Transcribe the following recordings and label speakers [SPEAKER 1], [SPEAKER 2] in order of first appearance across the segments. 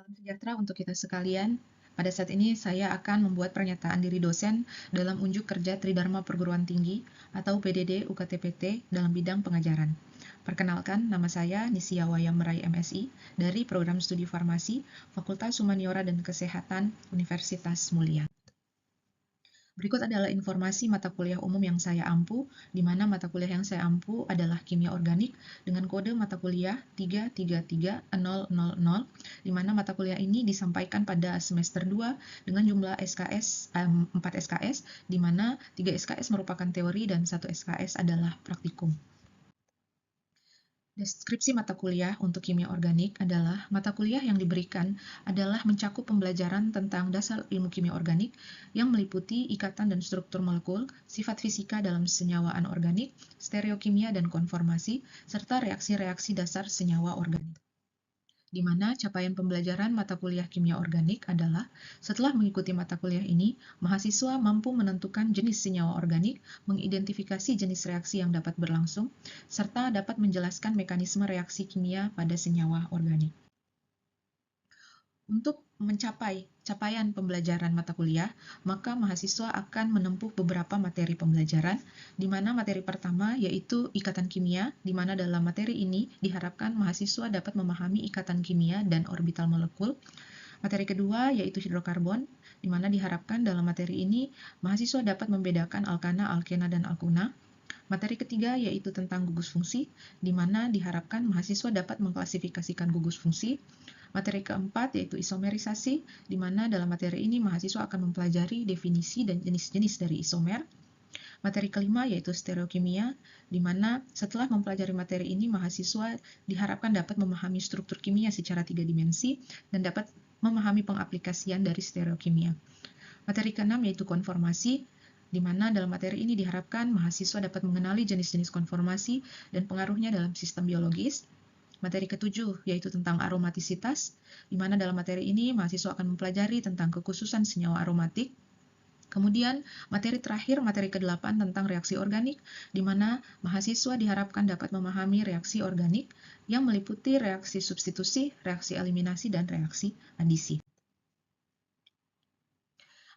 [SPEAKER 1] Salam sejahtera untuk kita sekalian. Pada saat ini saya akan membuat pernyataan diri dosen dalam unjuk kerja Tridharma Perguruan Tinggi atau PDD UKTPT dalam bidang pengajaran. Perkenalkan, nama saya Nisia Wayam Merai MSI dari Program Studi Farmasi Fakultas Humaniora dan Kesehatan Universitas Mulia. Berikut adalah informasi mata kuliah umum yang saya ampu, di mana mata kuliah yang saya ampu adalah kimia organik dengan kode mata kuliah 333000, di mana mata kuliah ini disampaikan pada semester 2 dengan jumlah SKS 4 SKS, di mana 3 SKS merupakan teori dan 1 SKS adalah praktikum. Deskripsi mata kuliah untuk kimia organik adalah mata kuliah yang diberikan adalah mencakup pembelajaran tentang dasar ilmu kimia organik yang meliputi ikatan dan struktur molekul, sifat fisika dalam senyawa anorganik, stereokimia dan konformasi, serta reaksi-reaksi dasar senyawa organik. Di mana capaian pembelajaran mata kuliah kimia organik adalah setelah mengikuti mata kuliah ini, mahasiswa mampu menentukan jenis senyawa organik, mengidentifikasi jenis reaksi yang dapat berlangsung, serta dapat menjelaskan mekanisme reaksi kimia pada senyawa organik. Untuk mencapai capaian pembelajaran mata kuliah, maka mahasiswa akan menempuh beberapa materi pembelajaran, di mana materi pertama yaitu ikatan kimia, di mana dalam materi ini diharapkan mahasiswa dapat memahami ikatan kimia dan orbital molekul. Materi kedua yaitu hidrokarbon, di mana diharapkan dalam materi ini mahasiswa dapat membedakan alkana, alkena, dan alkuna. Materi ketiga yaitu tentang gugus fungsi, di mana diharapkan mahasiswa dapat mengklasifikasikan gugus fungsi. Materi keempat yaitu isomerisasi, di mana dalam materi ini mahasiswa akan mempelajari definisi dan jenis-jenis dari isomer. Materi kelima yaitu stereokimia, di mana setelah mempelajari materi ini mahasiswa diharapkan dapat memahami struktur kimia secara 3 dimensi dan dapat memahami pengaplikasian dari stereokimia. Materi keenam yaitu konformasi, di mana dalam materi ini diharapkan mahasiswa dapat mengenali jenis-jenis konformasi dan pengaruhnya dalam sistem biologis. Materi ketujuh yaitu tentang aromatisitas, di mana dalam materi ini mahasiswa akan mempelajari tentang kekhususan senyawa aromatik. Kemudian materi terakhir, materi ke-8 tentang reaksi organik, di mana mahasiswa diharapkan dapat memahami reaksi organik yang meliputi reaksi substitusi, reaksi eliminasi, dan reaksi adisi.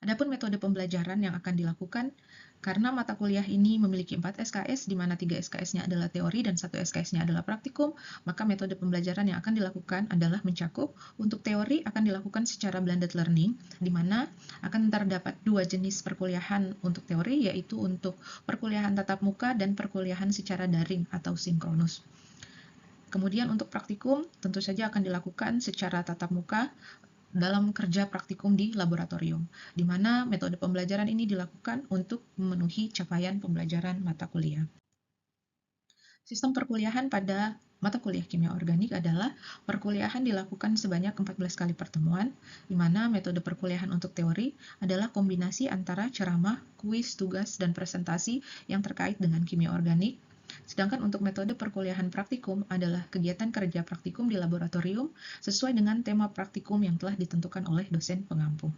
[SPEAKER 1] Adapun metode pembelajaran yang akan dilakukan, karena mata kuliah ini memiliki 4 SKS, di mana 3 SKS-nya adalah teori dan 1 SKS-nya adalah praktikum, maka metode pembelajaran yang akan dilakukan adalah mencakup, untuk teori akan dilakukan secara blended learning, di mana akan terdapat 2 jenis perkuliahan untuk teori, yaitu untuk perkuliahan tatap muka dan perkuliahan secara daring atau sinkronus. Kemudian untuk praktikum, tentu saja akan dilakukan secara tatap muka, dalam kerja praktikum di laboratorium, di mana metode pembelajaran ini dilakukan untuk memenuhi capaian pembelajaran mata kuliah. Sistem perkuliahan pada mata kuliah kimia organik adalah perkuliahan dilakukan sebanyak 14 kali pertemuan, di mana metode perkuliahan untuk teori adalah kombinasi antara ceramah, kuis, tugas, dan presentasi yang terkait dengan kimia organik. Sedangkan untuk metode perkuliahan praktikum adalah kegiatan kerja praktikum di laboratorium sesuai dengan tema praktikum yang telah ditentukan oleh dosen pengampu.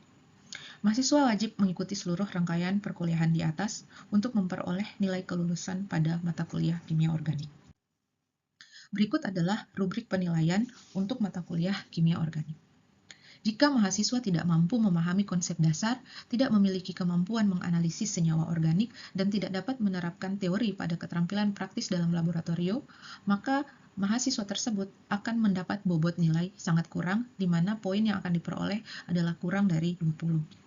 [SPEAKER 1] Mahasiswa wajib mengikuti seluruh rangkaian perkuliahan di atas untuk memperoleh nilai kelulusan pada mata kuliah kimia organik. Berikut adalah rubrik penilaian untuk mata kuliah kimia organik. Jika mahasiswa tidak mampu memahami konsep dasar, tidak memiliki kemampuan menganalisis senyawa organik, dan tidak dapat menerapkan teori pada keterampilan praktis dalam laboratorium, maka mahasiswa tersebut akan mendapat bobot nilai sangat kurang, di mana poin yang akan diperoleh adalah kurang dari 20.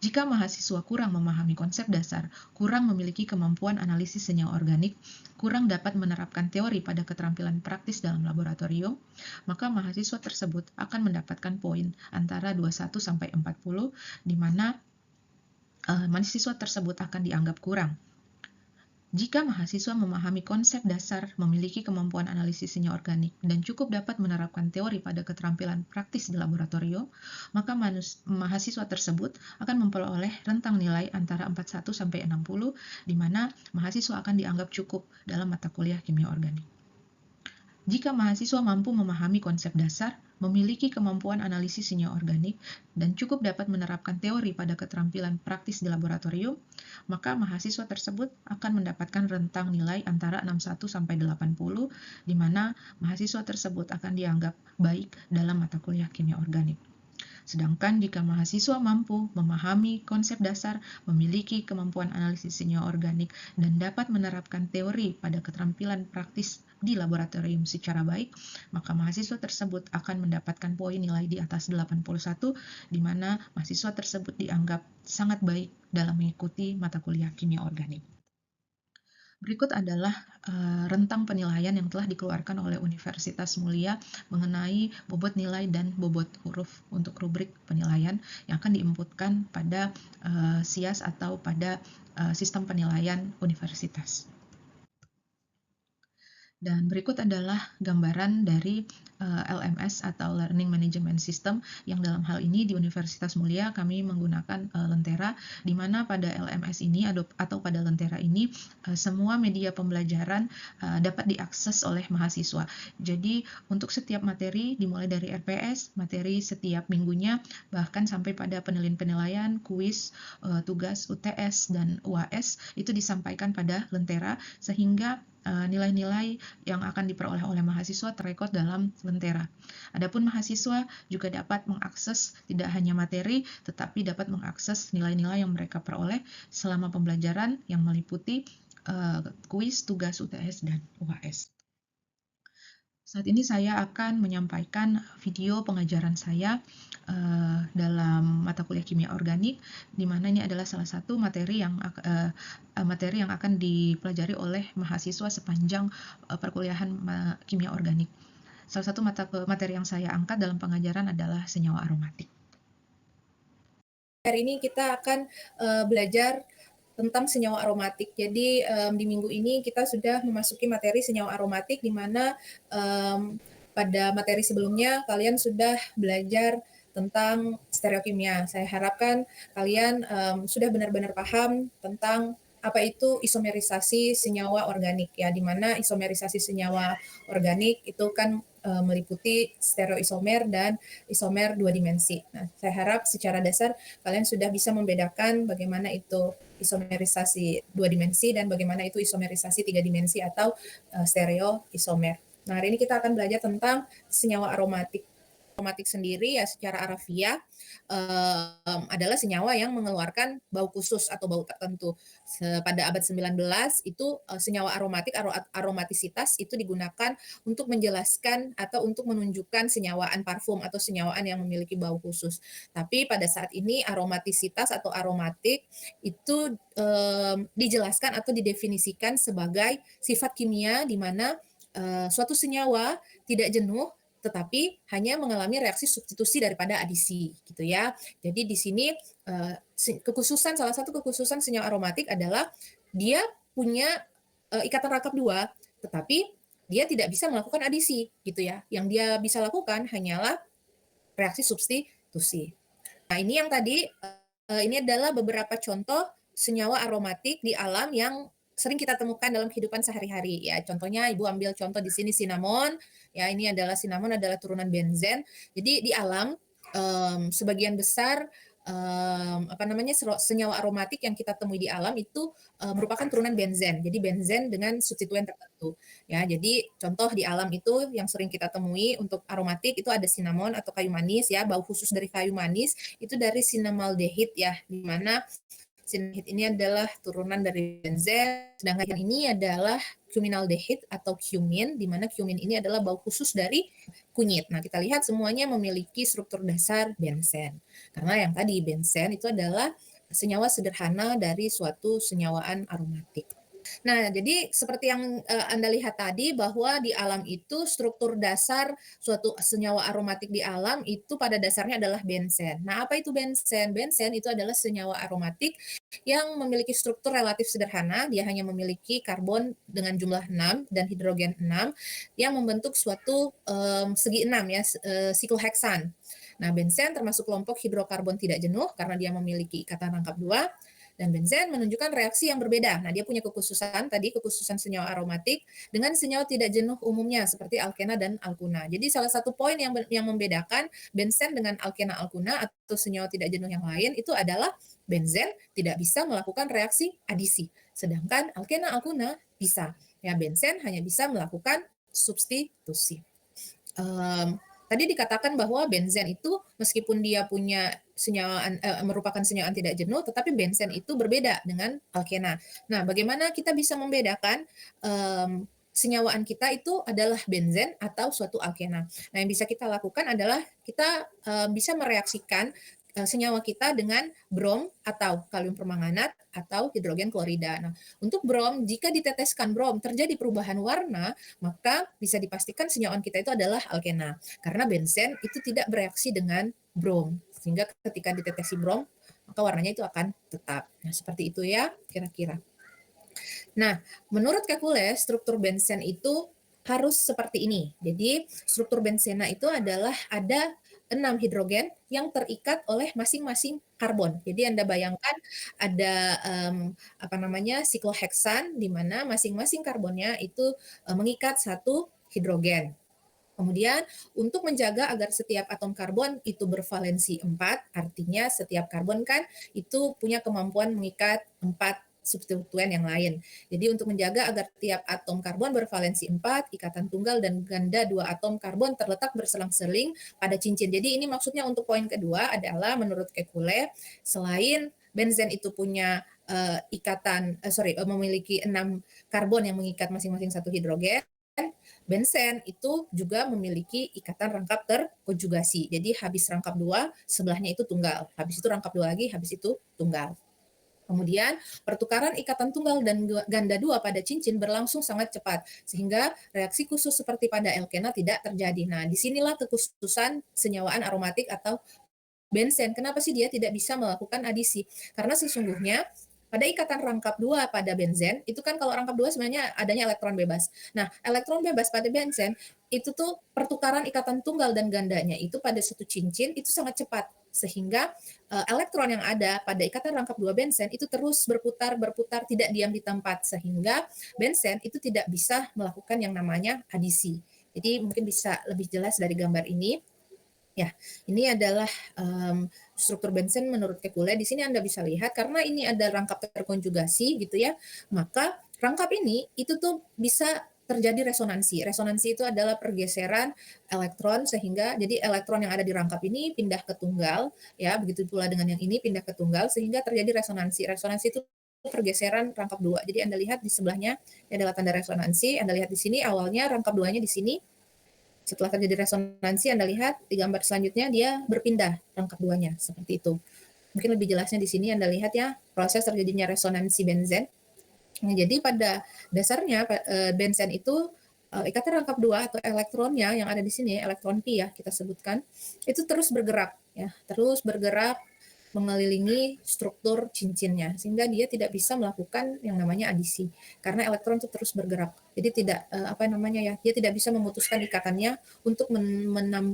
[SPEAKER 1] Jika mahasiswa kurang memahami konsep dasar, kurang memiliki kemampuan analisis senyawa organik, kurang dapat menerapkan teori pada keterampilan praktis dalam laboratorium, maka mahasiswa tersebut akan mendapatkan poin antara 21 sampai 40, di mana mahasiswa tersebut akan dianggap kurang. Jika mahasiswa memahami konsep dasar, memiliki kemampuan analisis senyawa organik, dan cukup dapat menerapkan teori pada keterampilan praktis di laboratorium, maka mahasiswa tersebut akan memperoleh rentang nilai antara 41 sampai 60, di mana mahasiswa akan dianggap cukup dalam mata kuliah kimia organik. Jika mahasiswa mampu memahami konsep dasar, memiliki kemampuan analisis senyawa organik, dan cukup dapat menerapkan teori pada keterampilan praktis di laboratorium, maka mahasiswa tersebut akan mendapatkan rentang nilai antara 61 sampai 80, di mana mahasiswa tersebut akan dianggap baik dalam mata kuliah kimia organik. Sedangkan jika mahasiswa mampu memahami konsep dasar, memiliki kemampuan analisis senyawa organik, dan dapat menerapkan teori pada keterampilan praktis di laboratorium secara baik, maka mahasiswa tersebut akan mendapatkan poin nilai di atas 81, di mana mahasiswa tersebut dianggap sangat baik dalam mengikuti mata kuliah kimia organik. Berikut adalah rentang penilaian yang telah dikeluarkan oleh Universitas Mulia mengenai bobot nilai dan bobot huruf untuk rubrik penilaian yang akan diinputkan pada SIAS atau pada sistem penilaian universitas. Dan berikut adalah gambaran dari LMS atau Learning Management System yang dalam hal ini di Universitas Mulia kami menggunakan Lentera, di mana pada LMS ini atau pada Lentera ini semua media pembelajaran dapat diakses oleh mahasiswa. Jadi untuk setiap materi dimulai dari RPS, materi setiap minggunya, bahkan sampai pada penilaian, kuis, tugas UTS dan UAS itu disampaikan pada Lentera, sehingga nilai-nilai yang akan diperoleh oleh mahasiswa terrekod dalam Lentera. Adapun mahasiswa juga dapat mengakses tidak hanya materi, tetapi dapat mengakses nilai-nilai yang mereka peroleh selama pembelajaran yang meliputi kuis, tugas UTS, dan UAS. Saat ini saya akan menyampaikan video pengajaran saya dalam mata kuliah kimia organik, di mana ini adalah salah satu materi yang akan dipelajari oleh mahasiswa sepanjang perkuliahan kimia organik. Salah satu materi yang saya angkat dalam pengajaran adalah senyawa aromatik.
[SPEAKER 2] Hari ini kita akan belajar tentang senyawa aromatik. Jadi di minggu ini kita sudah memasuki materi senyawa aromatik, di mana pada materi sebelumnya kalian sudah belajar tentang stereokimia. Saya harapkan kalian sudah benar-benar paham tentang apa itu isomerisasi senyawa organik, ya, di mana isomerisasi senyawa organik itu kan meliputi stereoisomer dan isomer 2 dimensi. Nah, saya harap secara dasar kalian sudah bisa membedakan bagaimana itu isomerisasi 2 dimensi dan bagaimana itu isomerisasi 3 dimensi atau stereoisomer. Nah, hari ini kita akan belajar tentang senyawa aromatik. Aromatik sendiri ya secara harafiah adalah senyawa yang mengeluarkan bau khusus atau bau tertentu. Pada abad 19 itu senyawa aromatik, aromatisitas itu digunakan untuk menjelaskan atau untuk menunjukkan senyawaan parfum atau senyawaan yang memiliki bau khusus. Tapi pada saat ini aromatisitas atau aromatik itu dijelaskan atau didefinisikan sebagai sifat kimia di mana suatu senyawa tidak jenuh tetapi hanya mengalami reaksi substitusi daripada adisi, gitu ya. Jadi di sini salah satu kekhususan senyawa aromatik adalah dia punya ikatan rangkap 2, tetapi dia tidak bisa melakukan adisi, gitu ya. Yang dia bisa lakukan hanyalah reaksi substitusi. Nah, ini yang tadi ini adalah beberapa contoh senyawa aromatik di alam yang sering kita temukan dalam kehidupan sehari-hari, ya. Contohnya Ibu ambil contoh di sini cinnamon, ya, ini adalah cinnamon adalah turunan benzen. Jadi di alam sebagian besar senyawa aromatik yang kita temui di alam itu merupakan turunan benzen. Jadi benzen dengan substituen tertentu. Ya, jadi contoh di alam itu yang sering kita temui untuk aromatik itu ada cinnamon atau kayu manis, ya, bau khusus dari kayu manis itu dari cinnamaldehyd, ya, di mana cinnamaldehyd ini adalah turunan dari benzen, sedangkan yang ini adalah cuminaldehyd atau cumin, di mana cumin ini adalah bau khusus dari kunyit. Nah, kita lihat semuanya memiliki struktur dasar benzen. Karena yang tadi benzen itu adalah senyawa sederhana dari suatu senyawaan aromatik. Nah, jadi seperti yang Anda lihat tadi bahwa di alam itu struktur dasar suatu senyawa aromatik di alam itu pada dasarnya adalah benzen. Nah, apa itu benzen? Benzen itu adalah senyawa aromatik yang memiliki struktur relatif sederhana, dia hanya memiliki karbon dengan jumlah 6 dan hidrogen 6 yang membentuk suatu segi 6, ya, sikloheksan. Nah, benzen termasuk kelompok hidrokarbon tidak jenuh karena dia memiliki ikatan rangkap 2. Dan benzen menunjukkan reaksi yang berbeda. Nah, dia punya kekhususan tadi, kekhususan senyawa aromatik dengan senyawa tidak jenuh umumnya seperti alkena dan alkuna. Jadi salah satu poin yang membedakan benzen dengan alkena alkuna atau senyawa tidak jenuh yang lain itu adalah benzen tidak bisa melakukan reaksi adisi, sedangkan alkena alkuna bisa. Ya, benzen hanya bisa melakukan substitusi. Tadi dikatakan bahwa benzen itu meskipun dia punya merupakan senyawa tidak jenuh, tetapi benzen itu berbeda dengan alkena. Nah, bagaimana kita bisa membedakan senyawaan kita itu adalah benzen atau suatu alkena? Nah, yang bisa kita lakukan adalah kita bisa mereaksikan senyawa kita dengan brom atau kalium permanganat atau hidrogen klorida. Nah, untuk brom, jika diteteskan brom terjadi perubahan warna, maka bisa dipastikan senyawaan kita itu adalah alkena. Karena benzen itu tidak bereaksi dengan brom, sehingga ketika ditetesi brom, maka warnanya itu akan tetap. Nah, seperti itu ya kira-kira. Nah, menurut Kekule, struktur benzen itu harus seperti ini. Jadi, struktur benzena itu adalah ada 6 hidrogen yang terikat oleh masing-masing karbon. Jadi Anda bayangkan ada sikloheksan di mana masing-masing karbonnya itu mengikat satu hidrogen. Kemudian untuk menjaga agar setiap atom karbon itu bervalensi 4, artinya setiap karbon kan itu punya kemampuan mengikat 4 substituen yang lain. Jadi untuk menjaga agar tiap atom karbon bervalensi 4, ikatan tunggal dan ganda 2 atom karbon terletak berselang-seling pada cincin. Jadi ini maksudnya untuk poin kedua adalah menurut Kekule, selain benzen itu punya memiliki 6 karbon yang mengikat masing-masing satu hidrogen, benzen itu juga memiliki ikatan rangkap terkonjugasi. Jadi habis rangkap 2, sebelahnya itu tunggal. Habis itu rangkap 2 lagi, habis itu tunggal. Kemudian pertukaran ikatan tunggal dan ganda 2 pada cincin berlangsung sangat cepat, sehingga reaksi khusus seperti pada alkena tidak terjadi. Nah, disinilah kekhususan senyawaan aromatik atau benzen. Kenapa sih dia tidak bisa melakukan adisi? Karena sesungguhnya pada ikatan rangkap 2 pada benzen, itu kan kalau rangkap 2 sebenarnya adanya elektron bebas. Nah, elektron bebas pada benzen, itu tuh pertukaran ikatan tunggal dan gandanya itu pada satu cincin itu sangat cepat. Sehingga elektron yang ada pada ikatan rangkap 2 benzen itu terus berputar, tidak diam di tempat. Sehingga benzen itu tidak bisa melakukan yang namanya adisi. Jadi mungkin bisa lebih jelas dari gambar ini. Ya, ini adalah struktur benzen menurut Kekule. Di sini Anda bisa lihat karena ini ada rangkap terkonjugasi gitu ya, maka rangkap ini itu tuh bisa terjadi resonansi. Resonansi itu adalah pergeseran elektron sehingga jadi elektron yang ada di rangkap ini pindah ke tunggal ya, begitu pula dengan yang ini pindah ke tunggal sehingga terjadi resonansi. Resonansi itu pergeseran rangkap 2. Jadi Anda lihat di sebelahnya ini adalah tanda resonansi. Anda lihat di sini awalnya rangkap 2-nya di sini. Setelah terjadi resonansi, Anda lihat di gambar selanjutnya dia berpindah rangkap 2-nya, seperti itu. Mungkin lebih jelasnya di sini Anda lihat ya, proses terjadinya resonansi benzen. Nah, jadi pada dasarnya benzen itu ikatan rangkap 2 atau elektronnya yang ada di sini, elektron pi ya kita sebutkan, itu terus bergerak ya, terus bergerak mengelilingi struktur cincinnya sehingga dia tidak bisa melakukan yang namanya adisi karena elektron itu terus bergerak. Jadi tidak dia tidak bisa memutuskan ikatannya untuk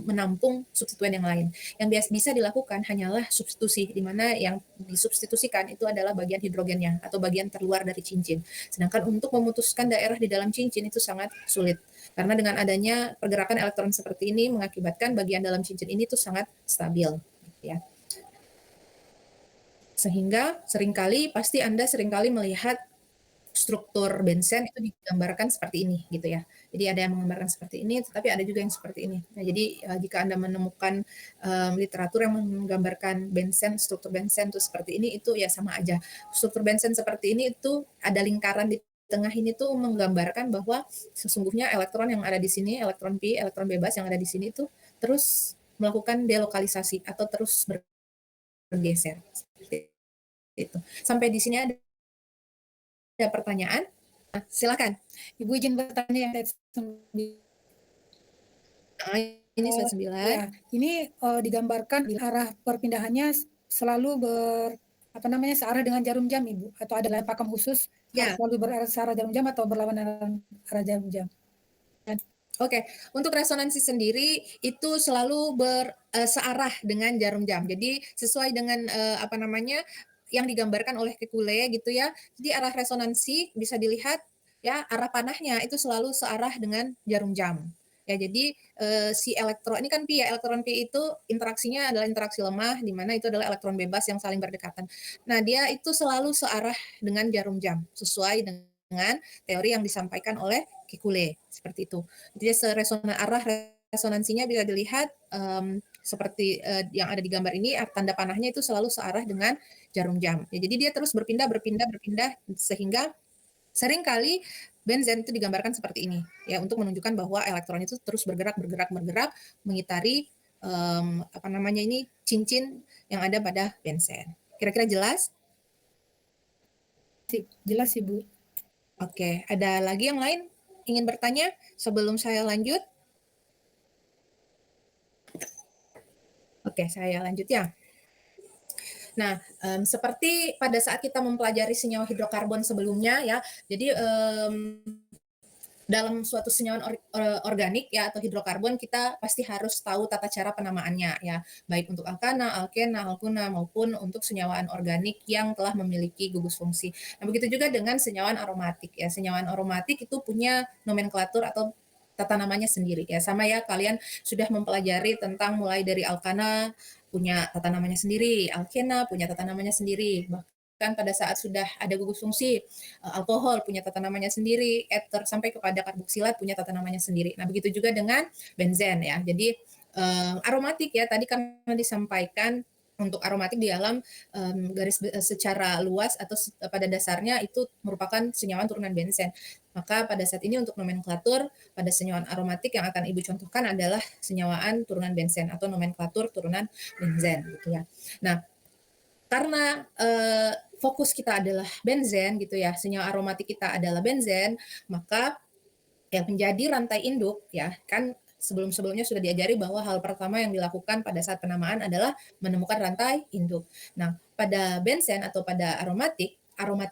[SPEAKER 2] menampung substituen yang lain. Yang bisa dilakukan hanyalah substitusi di mana yang disubstitusikan itu adalah bagian hidrogennya atau bagian terluar dari cincin. Sedangkan untuk memutuskan daerah di dalam cincin itu sangat sulit karena dengan adanya pergerakan elektron seperti ini mengakibatkan bagian dalam cincin ini tuh sangat stabil ya. Sehingga pasti Anda seringkali melihat struktur benzen itu digambarkan seperti ini gitu ya. Jadi ada yang menggambarkan seperti ini, tetapi ada juga yang seperti ini. Nah, jadi jika Anda menemukan literatur yang menggambarkan benzen, struktur benzen itu seperti ini, itu ya sama aja. Struktur benzen seperti ini itu ada lingkaran di tengah ini tuh menggambarkan bahwa sesungguhnya elektron yang ada di sini, elektron pi, elektron bebas yang ada di sini itu terus melakukan delokalisasi atau terus bergeser. Seperti itu. Sampai di sini ada pertanyaan? Nah, silakan.
[SPEAKER 3] Ibu izin bertanya yang
[SPEAKER 2] Ini slide 9.
[SPEAKER 3] Ya, ini digambarkan arah perpindahannya selalu searah dengan jarum jam, Ibu, atau ada pakem khusus
[SPEAKER 2] Ya.
[SPEAKER 3] selalu searah jarum jam atau berlawanan arah jarum jam?
[SPEAKER 2] Oke, untuk resonansi sendiri itu selalu searah dengan jarum jam. Jadi sesuai dengan yang digambarkan oleh Kekulé gitu ya. Jadi arah resonansi bisa dilihat ya, arah panahnya itu selalu searah dengan jarum jam. Ya, jadi si elektron ini kan pi ya, elektron pi itu interaksinya adalah interaksi lemah, di mana itu adalah elektron bebas yang saling berdekatan. Nah, dia itu selalu searah dengan jarum jam, sesuai dengan teori yang disampaikan oleh Kekulé, seperti itu. Jadi arah resonansinya bisa dilihat seperti yang ada di gambar ini, tanda panahnya itu selalu searah dengan jarum jam. Ya, jadi dia terus berpindah sehingga seringkali benzen itu digambarkan seperti ini ya, untuk menunjukkan bahwa elektron itu terus bergerak mengitari cincin yang ada pada benzen. Kira-kira jelas?
[SPEAKER 3] Jelas Ibu.
[SPEAKER 2] Oke, ada lagi yang lain ingin bertanya sebelum saya lanjut? Oke, saya lanjut ya. Nah, seperti pada saat kita mempelajari senyawa hidrokarbon sebelumnya ya, jadi dalam suatu senyawa organik ya atau hidrokarbon kita pasti harus tahu tata cara penamaannya ya, baik untuk alkana, alkena, alkuna maupun untuk senyawa organik yang telah memiliki gugus fungsi. Nah, begitu juga dengan senyawa aromatik ya. Senyawa aromatik itu punya nomenklatur atau tata namanya sendiri ya. Sama ya, kalian sudah mempelajari tentang mulai dari alkana punya tata namanya sendiri, alkena punya tata namanya sendiri. Bahkan pada saat sudah ada gugus fungsi, alkohol punya tata namanya sendiri, ether sampai kepada karboksilat punya tata namanya sendiri. Nah, begitu juga dengan benzen ya. Jadi aromatik ya, tadi karena disampaikan untuk aromatik di alam garis secara luas atau pada dasarnya itu merupakan senyawa turunan benzen. Maka pada saat ini untuk nomenklatur pada senyawa aromatik yang akan Ibu contohkan adalah senyawaan turunan benzen atau nomenklatur turunan benzen gitu ya. Nah, karena fokus kita adalah benzen gitu ya, senyawa aromatik kita adalah benzen, maka yang menjadi rantai induk ya, kan sebelum-sebelumnya sudah diajari bahwa hal pertama yang dilakukan pada saat penamaan adalah menemukan rantai induk. Nah, pada benzen atau pada aromatik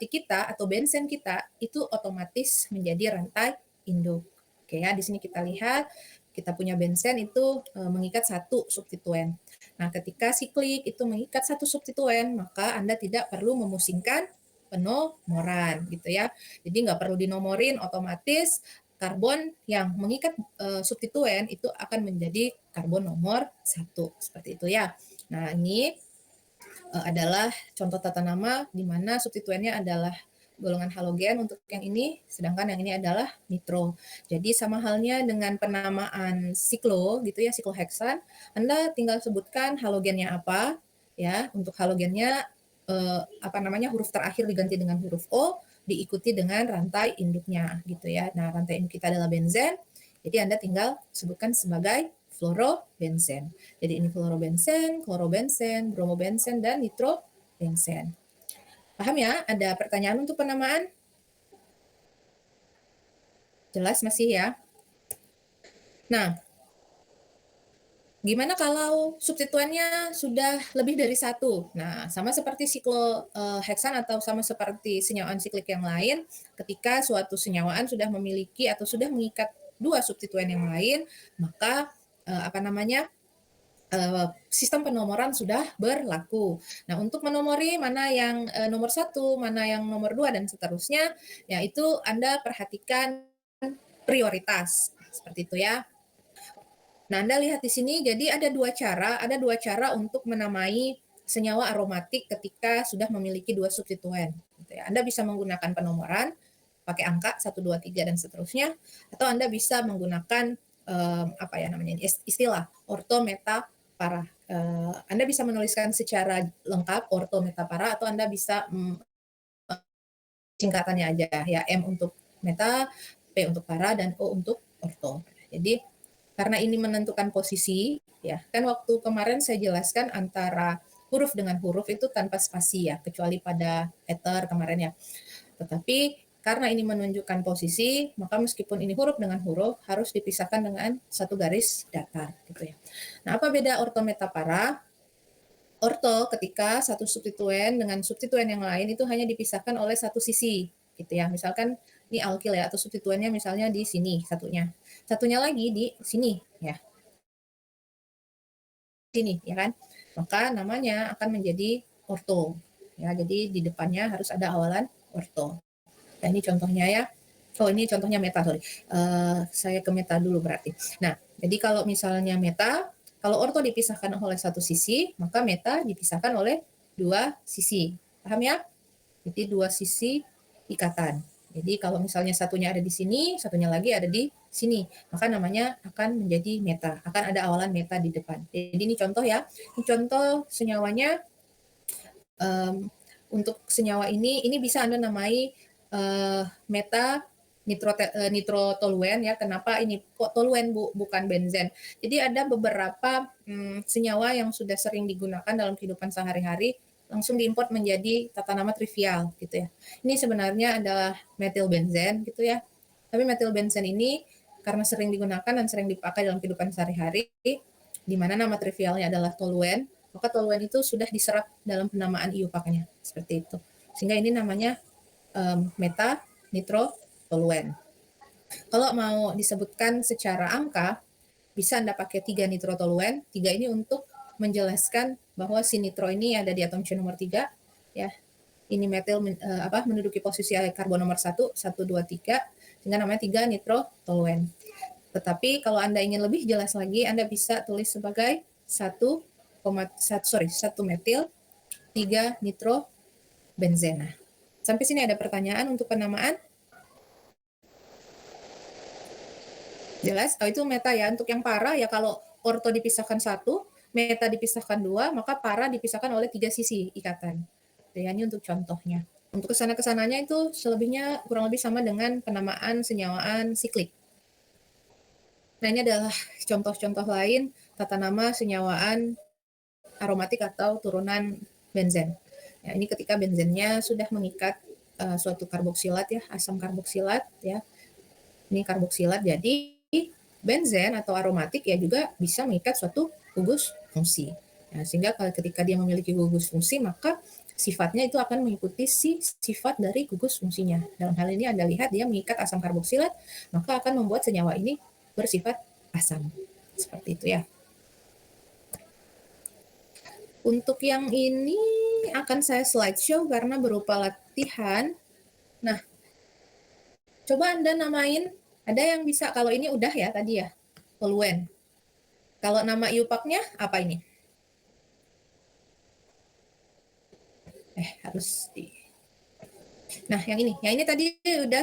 [SPEAKER 2] kita atau benzen kita itu otomatis menjadi rantai induk. Oke ya, di sini kita lihat kita punya benzen itu mengikat satu substituen. Nah, ketika siklik itu mengikat satu substituen, maka Anda tidak perlu memusingkan penomoran gitu ya. Jadi nggak perlu dinomorin, otomatis karbon yang mengikat substituen itu akan menjadi karbon nomor 1. Seperti itu ya. Nah, ini adalah contoh tata nama di mana substituennya adalah golongan halogen untuk yang ini, sedangkan yang ini adalah nitro. Jadi sama halnya dengan penamaan siklo gitu ya, sikloheksan, Anda tinggal sebutkan halogennya apa ya. Untuk halogennya huruf terakhir diganti dengan huruf O, diikuti dengan rantai induknya gitu ya. Nah, rantai induk kita adalah benzen. Jadi Anda tinggal sebutkan sebagai fluorobenzen. Jadi ini fluorobenzen, klorobenzen, bromobenzen, dan nitrobenzen. Paham ya? Ada pertanyaan untuk penamaan? Jelas masih ya? Nah, gimana kalau substituennya sudah lebih dari satu? Nah, sama seperti sikloheksan atau sama seperti senyawaan siklik yang lain, ketika suatu senyawaan sudah memiliki atau sudah mengikat dua substituen yang lain, maka sistem penomoran sudah berlaku. Nah, untuk menomori mana yang nomor 1, mana yang nomor 2, dan seterusnya, ya itu Anda perhatikan prioritas. Seperti itu ya. Nah, Anda lihat di sini, jadi ada dua cara untuk menamai senyawa aromatik ketika sudah memiliki dua substituen. Gitu ya. Anda bisa menggunakan penomoran, pakai angka 1, 2, 3, dan seterusnya, atau Anda bisa menggunakan istilah orto, meta, para. Anda bisa menuliskan secara lengkap orto, meta, para, atau Anda bisa singkatannya aja ya, M untuk meta, P untuk para, dan O untuk orto. Jadi karena ini menentukan posisi ya, kan waktu kemarin saya jelaskan antara huruf dengan huruf itu tanpa spasi ya, kecuali pada ether kemarin ya. Tetapi karena ini menunjukkan posisi, maka meskipun ini huruf dengan huruf harus dipisahkan dengan satu garis datar gitu ya. Nah, apa beda orto, meta, para? Orto ketika satu substituen dengan substituen yang lain itu hanya dipisahkan oleh satu sisi gitu ya. Misalkan ini alkil ya, atau substituennya misalnya di sini satunya. Satunya lagi di sini ya. Sini ya kan. Maka namanya akan menjadi orto. ya. Jadi di depannya harus ada awalan orto. Nah, ini contohnya ya. Oh, ini contohnya meta, sorry. Saya ke meta dulu berarti. Nah, jadi kalau misalnya meta, kalau orto dipisahkan oleh satu sisi, maka meta dipisahkan oleh dua sisi. Paham ya? Jadi dua sisi ikatan. Jadi kalau misalnya satunya ada di sini, satunya lagi ada di sini, maka namanya akan menjadi meta. Akan ada awalan meta di depan. Jadi ini contoh ya. Ini contoh senyawanya. Untuk senyawa ini bisa Anda namai meta nitrotoluen ya. Kenapa ini kok toluen bukan benzen? Jadi ada beberapa senyawa yang sudah sering digunakan dalam kehidupan sehari-hari langsung diimport menjadi tata nama trivial gitu ya. Ini sebenarnya adalah metilbenzen gitu ya. Tapi metilbenzen ini karena sering digunakan dan sering dipakai dalam kehidupan sehari-hari, di mana nama trivialnya adalah toluen, maka toluen itu sudah diserap dalam penamaan IUPAC-nya seperti itu. Sehingga ini namanya meta nitrotoluen. Kalau mau disebutkan secara angka, bisa Anda pakai 3 nitrotoluen. 3 ini untuk menjelaskan bahwa si nitro ini ada di atom C nomor 3 ya. Ini metil menduduki posisi karbon nomor 1, 1 2 3 sehingga namanya 3 nitrotoluen. Tetapi kalau Anda ingin lebih jelas lagi, Anda bisa tulis sebagai 1 metil 3 nitrobenzena. Sampai sini ada pertanyaan untuk penamaan? Jelas? Oh, itu meta ya. Untuk yang para ya kalau orto dipisahkan 1, meta dipisahkan 2, maka para dipisahkan oleh 3 sisi ikatan. Ya, ini untuk contohnya. Untuk kesana-kesananya itu selebihnya kurang lebih sama dengan penamaan senyawaan siklik. Nah, ini adalah contoh-contoh lain tata nama senyawaan aromatik atau turunan benzen. Ya, ini ketika benzennya sudah mengikat suatu karboksilat ya, asam karboksilat ya. Ini karboksilat, jadi benzen atau aromatik ya juga bisa mengikat suatu gugus fungsi. Nah, sehingga ketika dia memiliki gugus fungsi, maka sifatnya itu akan mengikuti sifat dari gugus fungsinya. Dalam hal ini Anda lihat dia mengikat asam karboksilat, maka akan membuat senyawa ini bersifat asam. Seperti itu ya. Untuk yang ini akan saya slideshow karena berupa latihan. Nah, coba Anda namain, ada yang bisa, kalau ini udah ya tadi ya, toluen. Kalau nama IUPAC-nya apa ini? Harus di. Nah, yang ini tadi udah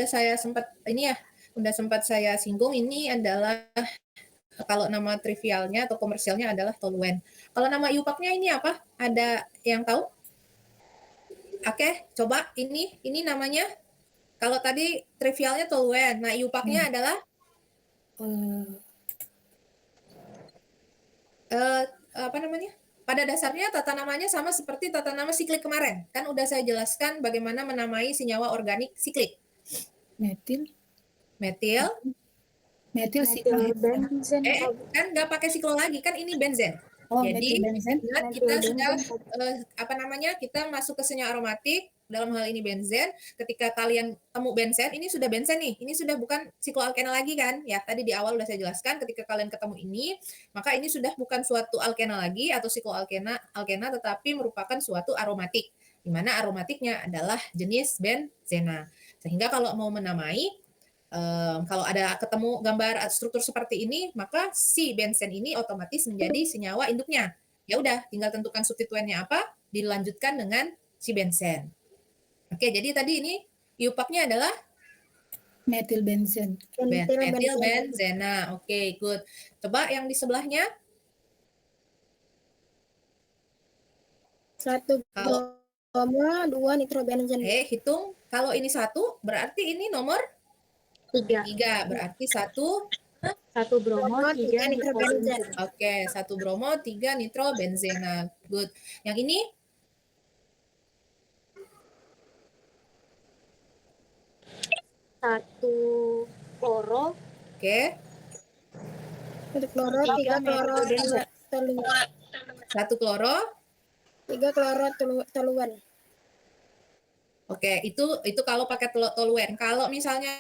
[SPEAKER 2] saya sempat saya singgung. Ini adalah kalau nama trivialnya atau komersialnya adalah toluen. Kalau nama IUPAC-nya ini apa? Ada yang tahu? Oke, coba ini namanya. Kalau tadi trivialnya toluen, nah IUPAC-nya adalah apa namanya? Pada dasarnya tata namanya sama seperti tata nama siklik kemarin. Kan udah saya jelaskan bagaimana menamai senyawa organik siklik.
[SPEAKER 3] Metil
[SPEAKER 2] benzen. Kan nggak pakai siklo lagi, kan ini benzen. Jadi ingat kita sudah kita masuk ke senyawa aromatik, dalam hal ini benzen. Ketika kalian temu benzen, ini sudah benzen nih. Ini sudah bukan sikloalkena lagi kan? Ya, tadi di awal udah saya jelaskan ketika kalian ketemu ini, maka ini sudah bukan suatu alkena lagi atau sikloalkena tetapi merupakan suatu aromatik. Di mana aromatiknya adalah jenis benzena. Sehingga kalau mau menamai kalau ada ketemu gambar struktur seperti ini, maka si benzen ini otomatis menjadi senyawa induknya. Ya udah, tinggal tentukan substituennya apa, dilanjutkan dengan si benzen. Oke, jadi tadi ini IUPAC-nya adalah
[SPEAKER 3] metilbenzen.
[SPEAKER 2] Metilbenzena. Oke, good. Coba yang di sebelahnya.
[SPEAKER 4] 1 bromo, 2 nitrobenzen.
[SPEAKER 2] Hitung. Kalau ini 1, berarti ini nomor 3. Berarti 1
[SPEAKER 4] bromo, 3 nitrobenzen.
[SPEAKER 2] Oke, 1 bromo, 3 nitrobenzena. Good. Yang ini?
[SPEAKER 4] 1 kloro.
[SPEAKER 2] Oke.
[SPEAKER 4] 1 kloro, 3 kloro toluan.
[SPEAKER 2] 1 kloro.
[SPEAKER 4] 3 kloro toluan.
[SPEAKER 2] Oke, itu kalau pakai toluen. Kalau misalnya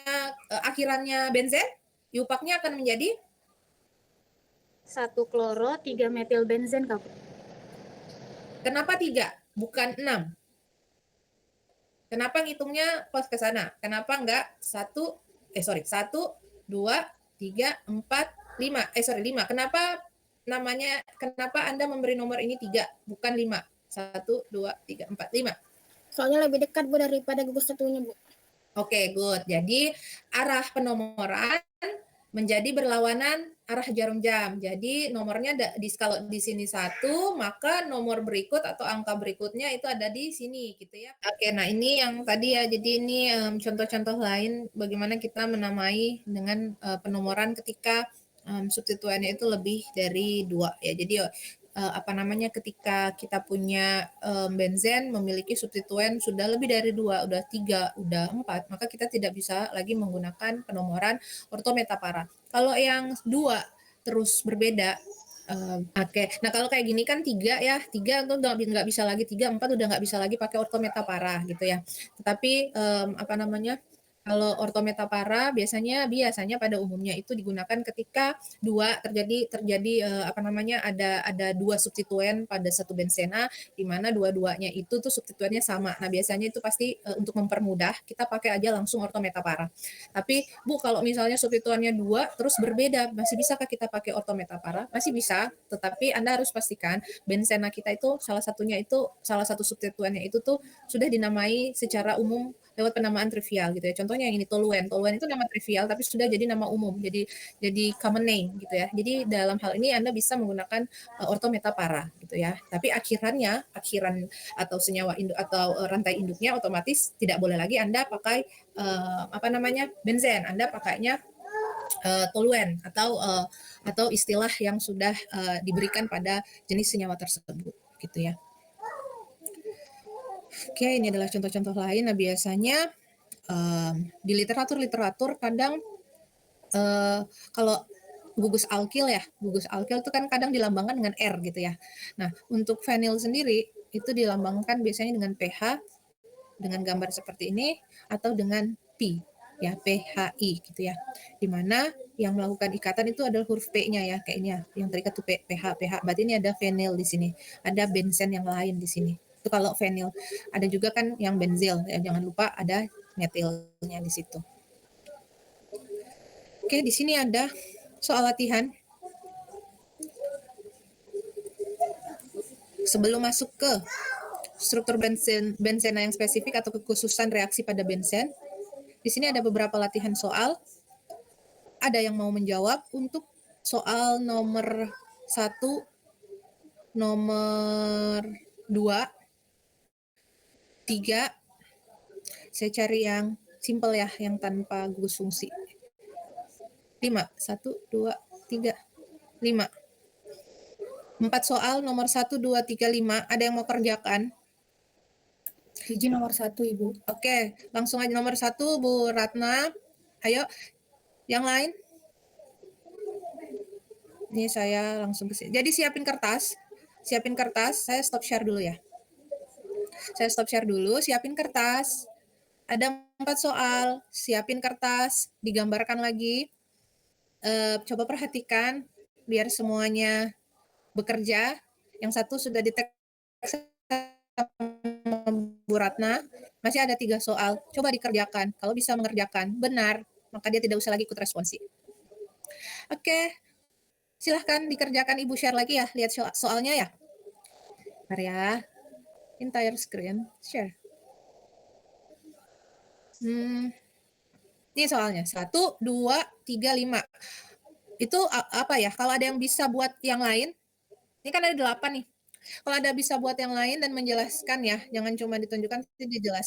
[SPEAKER 2] akhirannya benzen, IUPAC-nya akan menjadi
[SPEAKER 4] 1 kloro, 3 metilbenzen, Kak.
[SPEAKER 2] Kenapa 3? bukan 6. Kenapa ngitungnya pas ke sana? Kenapa enggak 1, 2, 3, 4, 5. 5. Kenapa Anda memberi nomor ini 3, bukan 5? 1, 2, 3, 4, 5.
[SPEAKER 4] Soalnya lebih dekat Bu daripada gugus satunya Bu.
[SPEAKER 2] Oke, good. Jadi arah penomoran menjadi berlawanan arah jarum jam. Jadi nomornya kalau di sini 1, maka nomor berikut atau angka berikutnya itu ada di sini gitu ya. Oke, nah ini yang tadi ya. Jadi ini contoh-contoh lain bagaimana kita menamai dengan penomoran ketika substituennya itu lebih dari 2 ya. Jadi ketika kita punya benzen memiliki substituen sudah lebih dari 2, udah 3, udah 4, maka kita tidak bisa lagi menggunakan penomoran ortometapara. Kalau yang 2 terus berbeda, nah kalau kayak gini kan 3 ya, 3 itu udah nggak bisa lagi, 3, 4 udah nggak bisa lagi pakai ortometapara gitu ya. Tetapi kalau ortometapara biasanya pada umumnya itu digunakan ketika terjadi ada 2 substituen pada satu benzena di mana dua-duanya itu tuh substituennya sama. Nah, biasanya itu pasti untuk mempermudah kita pakai aja langsung ortometapara. Tapi Bu, kalau misalnya substituennya 2 terus berbeda, masih bisakah kita pakai ortometapara? Masih bisa, tetapi Anda harus pastikan benzena kita itu salah satu substituennya itu tuh sudah dinamai secara umum lewat penamaan trivial gitu ya. Contohnya yang ini toluen. Toluen itu nama trivial tapi sudah jadi nama umum. Jadi common name gitu ya. Jadi dalam hal ini Anda bisa menggunakan ortometapara gitu ya. Tapi akhiran atau senyawa induk atau rantai induknya otomatis tidak boleh lagi Anda pakai benzen. Anda pakainya toluen atau istilah yang sudah diberikan pada jenis senyawa tersebut gitu ya. Oke, ini adalah contoh-contoh lain. Nah, biasanya di literatur kadang kalau gugus alkil itu kan kadang dilambangkan dengan R gitu ya. Nah, untuk fenil sendiri itu dilambangkan biasanya dengan pH dengan gambar seperti ini atau dengan P ya, PHI gitu ya. Di mana yang melakukan ikatan itu adalah huruf P-nya ya, kayak ini ya, yang terikat tuh PH. Berarti ini ada fenil di sini, ada benzen yang lain di sini. Itu kalau fenil. Ada juga kan yang benzil, ya, jangan lupa ada metilnya di situ. Oke, di sini ada soal latihan. Sebelum masuk ke struktur benzena yang spesifik atau kekhususan reaksi pada benzen, di sini ada beberapa latihan soal. Ada yang mau menjawab untuk soal nomor 1, nomor 2, 3. Saya cari yang simple ya, yang tanpa gugus fungsi. 5, 1, 2, 3, 5. 4 soal nomor 1, 2, 3, 5. Ada yang mau kerjakan?
[SPEAKER 3] Hiji nomor 1, Ibu.
[SPEAKER 2] Oke, langsung aja nomor 1, Bu Ratna. Ayo, yang lain? Ini saya langsung ke sini. Jadi siapin kertas, saya stop share dulu ya. Siapin kertas. Ada 4 soal, siapin kertas, digambarkan lagi. Coba perhatikan biar semuanya bekerja. Yang satu sudah di-tag Bu Ratna, masih ada 3 soal. Coba dikerjakan. Kalau bisa mengerjakan benar, maka dia tidak usah lagi ikut responsi. Oke, silahkan dikerjakan. Ibu share lagi ya, lihat soalnya ya. Bentar ya, entire screen, share. Ini soalnya, 1, 2, 3, 5. Itu apa ya, kalau ada yang bisa buat yang lain, ini kan ada 8 nih. Kalau ada bisa buat yang lain dan menjelaskan ya, jangan cuma ditunjukkan, tapi dijelaskan.